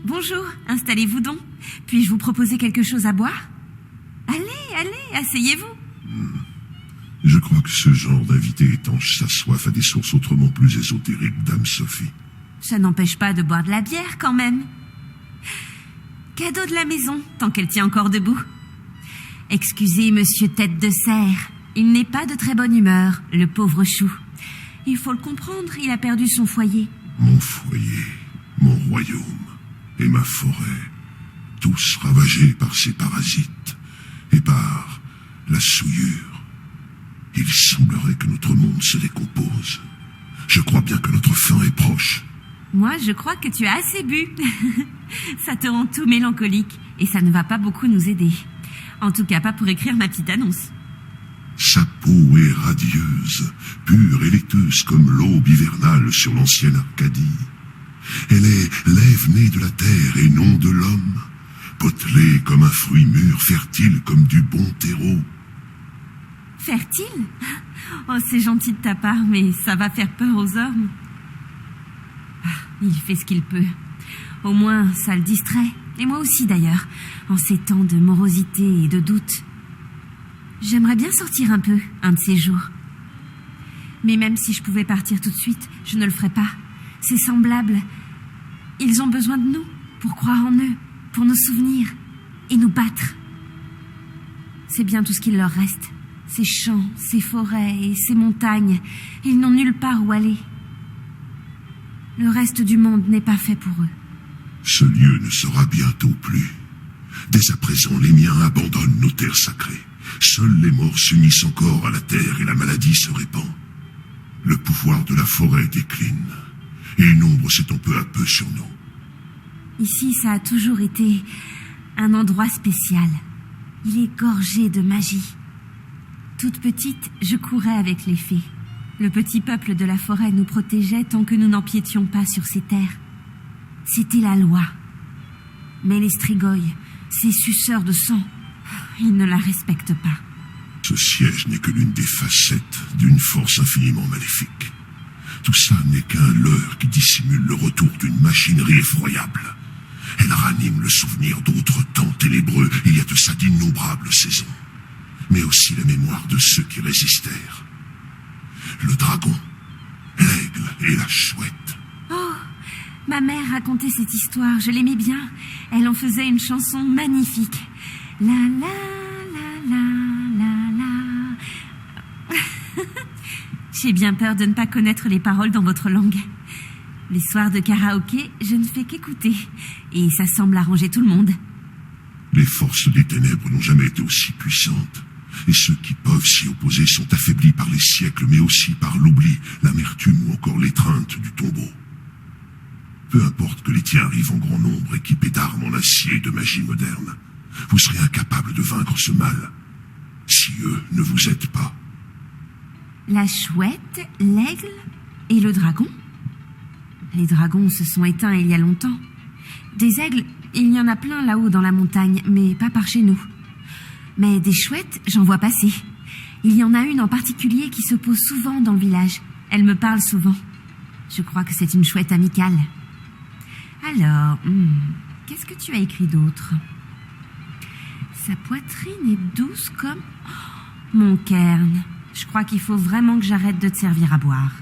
bonjour, installez-vous donc. Puis-je vous proposer quelque chose à boire? Allez, asseyez-vous. Je crois que ce genre d'invité étanche sa soif à des sources autrement plus ésotériques, Dame Sophie. Ça n'empêche pas de boire de la bière quand même. Cadeau de la maison, tant qu'elle tient encore debout. Excusez monsieur Tête de Serre, il n'est pas de très bonne humeur, le pauvre chou. Il faut le comprendre, il a perdu son foyer. Mon foyer, mon royaume et ma forêt, tous ravagés par ces parasites et par la souillure. Il semblerait que notre monde se décompose. Je crois bien que notre fin est proche. Moi, je crois que tu as assez bu. Ça te rend tout mélancolique et ça ne va pas beaucoup nous aider. En tout cas, pas pour écrire ma petite annonce. Sa peau est radieuse, pure et laiteuse comme l'aube hivernale sur l'ancienne Arcadie. Elle est l'Ève née de la terre et non de l'homme, potelée comme un fruit mûr, fertile comme du bon terreau. Fertile? Oh, c'est gentil de ta part, mais ça va faire peur aux hommes. Il fait ce qu'il peut. Au moins, ça le distrait. Et moi aussi, d'ailleurs, en ces temps de morosité et de doute. J'aimerais bien sortir un peu, un de ces jours. Mais même si je pouvais partir tout de suite, je ne le ferais pas. C'est semblable. Ils ont besoin de nous, pour croire en eux, pour nous souvenir et nous battre. C'est bien tout ce qu'il leur reste. Ces champs, ces forêts et ces montagnes. Ils n'ont nulle part où aller. Le reste du monde n'est pas fait pour eux. Ce lieu ne sera bientôt plus. Dès à présent, les miens abandonnent nos terres sacrées. Seuls les morts s'unissent encore à la terre et la maladie se répand. Le pouvoir de la forêt décline, et une ombre s'étend peu à peu sur nous. Ici, ça a toujours été un endroit spécial. Il est gorgé de magie. Toute petite, je courais avec les fées. Le petit peuple de la forêt nous protégeait tant que nous n'empiétions pas sur ces terres. C'était la loi. Mais les Strigoi, ces suceurs de sang, ils ne la respectent pas. Ce siège n'est que l'une des facettes d'une force infiniment maléfique. Tout ça n'est qu'un leurre qui dissimule le retour d'une machinerie effroyable. Elle ranime le souvenir d'autres temps ténébreux, il y a de ça d'innombrables saisons. Mais aussi la mémoire de ceux qui résistèrent. Le dragon, l'aigle et la chouette. Oh, ma mère racontait cette histoire, je l'aimais bien. Elle en faisait une chanson magnifique. La la la la la la. J'ai bien peur de ne pas connaître les paroles dans votre langue. Les soirs de karaoké, je ne fais qu'écouter. Et ça semble arranger tout le monde. Les forces des ténèbres n'ont jamais été aussi puissantes. Et ceux qui peuvent s'y opposer sont affaiblis par les siècles, mais aussi par l'oubli, l'amertume ou encore l'étreinte du tombeau. Peu importe que les tiens arrivent en grand nombre, équipés d'armes en acier et de magie moderne, vous serez incapables de vaincre ce mal, si eux ne vous aident pas. La chouette, l'aigle et le dragon? Les dragons se sont éteints il y a longtemps. Des aigles, il y en a plein là-haut dans la montagne, mais pas par chez nous. Mais des chouettes, j'en vois passer. Il y en a une en particulier qui se pose souvent dans le village. Elle me parle souvent. Je crois que c'est une chouette amicale. Alors, qu'est-ce que tu as écrit d'autre? Sa poitrine est douce comme... Oh, mon Kern, je crois qu'il faut vraiment que j'arrête de te servir à boire.